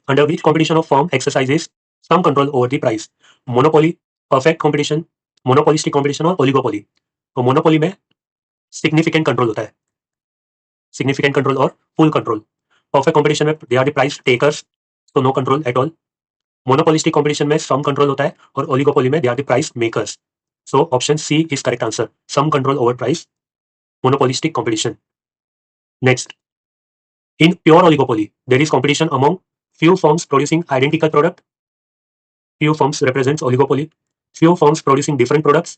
under which competition of firm exercises some control over the price. Monopoly, perfect competition, monopolistic competition और oligopoly. तो monopoly में significant control होता है, significant control और full control. Perfect competition में they are the price takers, तो no control at all. Monopolistic competition में some control होता है और ओलिगोपोली में they are the price makers. So option C is correct answer, some control over price, monopolistic competition. Next, in pure oligopoly, there is competition among few firms producing identical product. Few firms represents oligopoly. Few firms producing different products.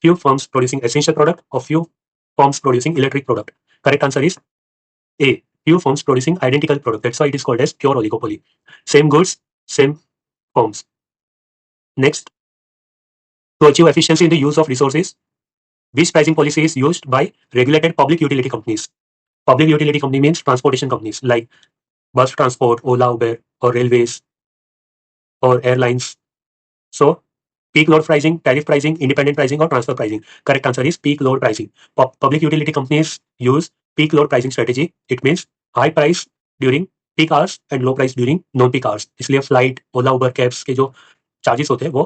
Few firms producing essential product, or few firms producing electric product. Correct answer is A. Few firms producing identical product. That's why it is called as pure oligopoly. Same goods, same firms. Next, to achieve efficiency in the use of resources, which pricing policy is used by regulated public utility companies? Public utility company means transportation companies like bus transport, Ola, Uber, or railways, or airlines. So, peak load pricing, tariff pricing, independent pricing, or transfer pricing. Correct answer is peak load pricing. Public utility companies use peak load pricing strategy. It means high price during peak hours and low price during non peak hours. इसलिए flight, ओला, उबर, cabs के जो charges होते हैं वो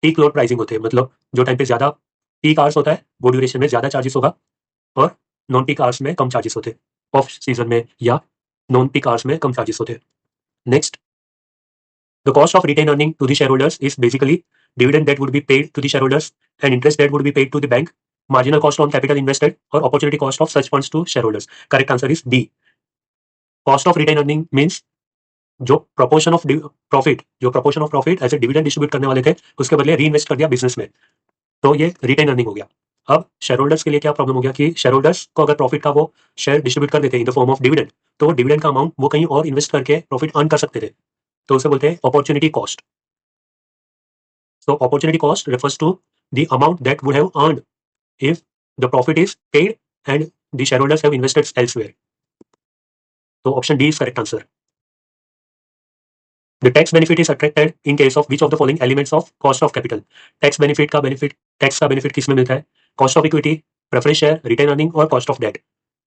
peak load pricing होते हैं. मतलब जो टाइम पे ज्यादा पीक आवर्स होता है वो ड्यूरेशन में ज्यादा चार्जेस होगा और नॉन पीक आवर्स में कम चार्जेस होते हैं. ऑफ सीजन में या नॉन पीक आवर्स में कम चार्जेस होते हैं. Next, the cost of retained earning to the shareholders is basically dividend that would be paid to the shareholders and interest that would be paid to the bank, marginal cost on capital invested, or opportunity cost of such funds to shareholders. Correct answer is D. Cost of retained earning means जो proportion of profit as a dividend distribute करने वाले थे उसके बदले री invest कर दिया business में, तो ये रिटेन अर्निंग हो गया. अब शेयर होल्डर्स के लिए क्या प्रॉब्लम हो गया कि शेयर होल्डर्स को अगर प्रॉफिट का वो शेयर डिस्ट्रीब्यूट कर देते in the form of dividend, तो वो डिविडेंड का अमाउंट वो कहीं और इन्वेस्ट करके प्रॉफिट अर्न कर सकते थे, तो उसे बोलते हैं opportunity cost. So opportunity cost refers to the amount that would have earned if the profit is paid and the shareholders have invested elsewhere. So option D is correct answer. The tax benefit is attracted in case of which of the following elements of cost of capital? Tax का benefit किस में मिलता है? Cost of equity, preference share, retain earning और cost of debt.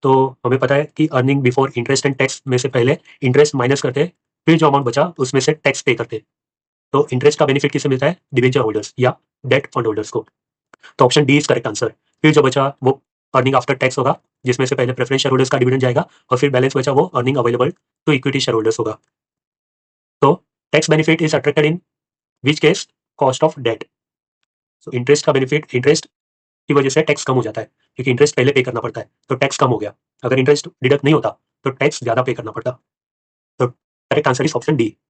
तो हमें पता है कि earning before interest and tax में से पहले इंटरेस्ट माइनस करते हैं, फिर जो अमाउंट बचा उसमें से टैक्स पे करते हैं. तो इंटरेस्ट का बेनिफिट किसे मिलता है? डिबेंचर होल्डर्स या डेट फंड होल्डर्स को. तो option D is correct answer. फिर जो बचा वो अर्निंग आफ्टर टैक्स होगा, जिसमें से पहले प्रेफरेंस शेयर होल्डर्स का डिविडेंड जाएगा और फिर बैलेंस बचा वो earning available to equity share holders होगा. तो tax benefit is attracted in which case? Cost of debt. So interest का बेनिफिट, इंटरेस्ट की वजह से टैक्स कम हो जाता है क्योंकि इंटरेस्ट पहले पे करना पड़ता है, तो टैक्स कम हो गया. अगर इंटरेस्ट डिडक्ट नहीं होता तो टैक्स ज्यादा पे करना पड़ता. तो correct answer is option D.